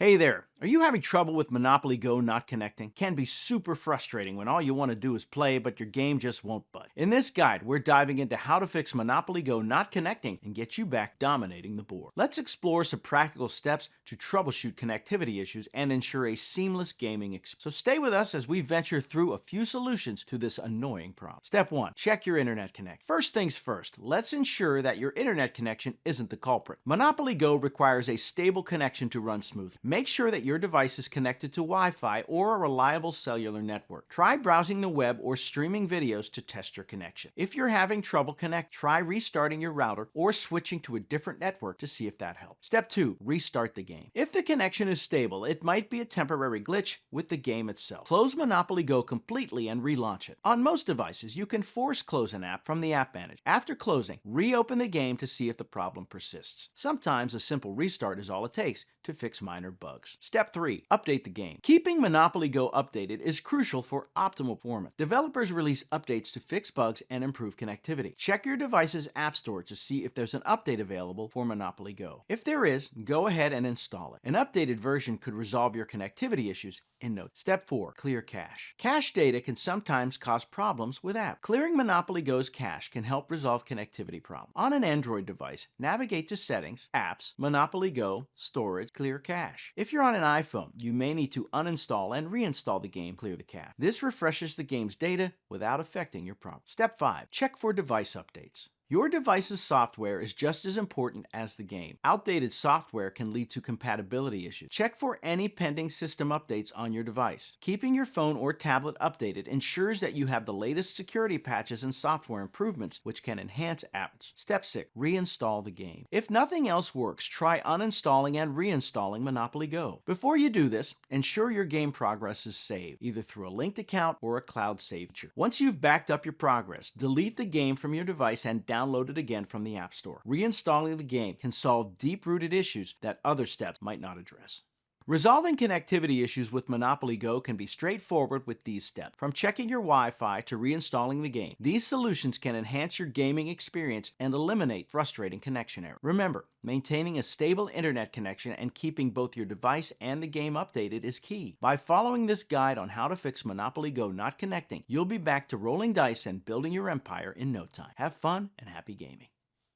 Hey there, are you having trouble with Monopoly Go not connecting? Can be super frustrating when all you want to do is play, but your game just won't budge. In this guide, we're diving into how to fix Monopoly Go not connecting and get you back dominating the board. Let's explore some practical steps to troubleshoot connectivity issues and ensure a seamless gaming experience. So stay with us as we venture through a few solutions to this annoying problem. Step 1. Check your internet connection. First things first, let's ensure that your internet connection isn't the culprit. Monopoly Go requires a stable connection to run smoothly. Make sure that your device is connected to Wi-Fi or a reliable cellular network. Try browsing the web or streaming videos to test your connection. If you're having trouble connect, try restarting your router or switching to a different network to see if that helps. Step 2. Restart the game. If the connection is stable, it might be a temporary glitch with the game itself. Close Monopoly Go completely and relaunch it. On most devices, you can force close an app from the App Manager. After closing, reopen the game to see if the problem persists. Sometimes a simple restart is all it takes to fix minor bugs. Step 3. Update the game. Keeping Monopoly Go updated is crucial for optimal performance. Developers release updates to fix bugs and improve connectivity. Check your device's app store to see if there's an update available for Monopoly Go. If there is, go ahead and install it. An updated version could resolve your connectivity issues in no time. Step 4. Clear cache. Cache data can sometimes cause problems with apps. Clearing Monopoly Go's cache can help resolve connectivity problems. On an Android device, navigate to Settings, Apps, Monopoly Go, Storage, Clear Cache. If you're on an iPhone, you may need to uninstall and reinstall the game, clear the cache. This refreshes the game's data without affecting your problem. Step 5. Check for device updates. Your device's software is just as important as the game. Outdated software can lead to compatibility issues. Check for any pending system updates on your device. Keeping your phone or tablet updated ensures that you have the latest security patches and software improvements, which can enhance apps. Step 6. Reinstall the game. If nothing else works, try uninstalling and reinstalling Monopoly Go. Before you do this, ensure your game progress is saved, either through a linked account or a cloud save feature. Once you've backed up your progress, delete the game from your device and download it again from the App Store. Reinstalling the game can solve deep-rooted issues that other steps might not address. Resolving connectivity issues with Monopoly Go can be straightforward with these steps. From checking your Wi-Fi to reinstalling the game, these solutions can enhance your gaming experience and eliminate frustrating connection errors. Remember, maintaining a stable internet connection and keeping both your device and the game updated is key. By following this guide on how to fix Monopoly Go not connecting, you'll be back to rolling dice and building your empire in no time. Have fun and happy gaming.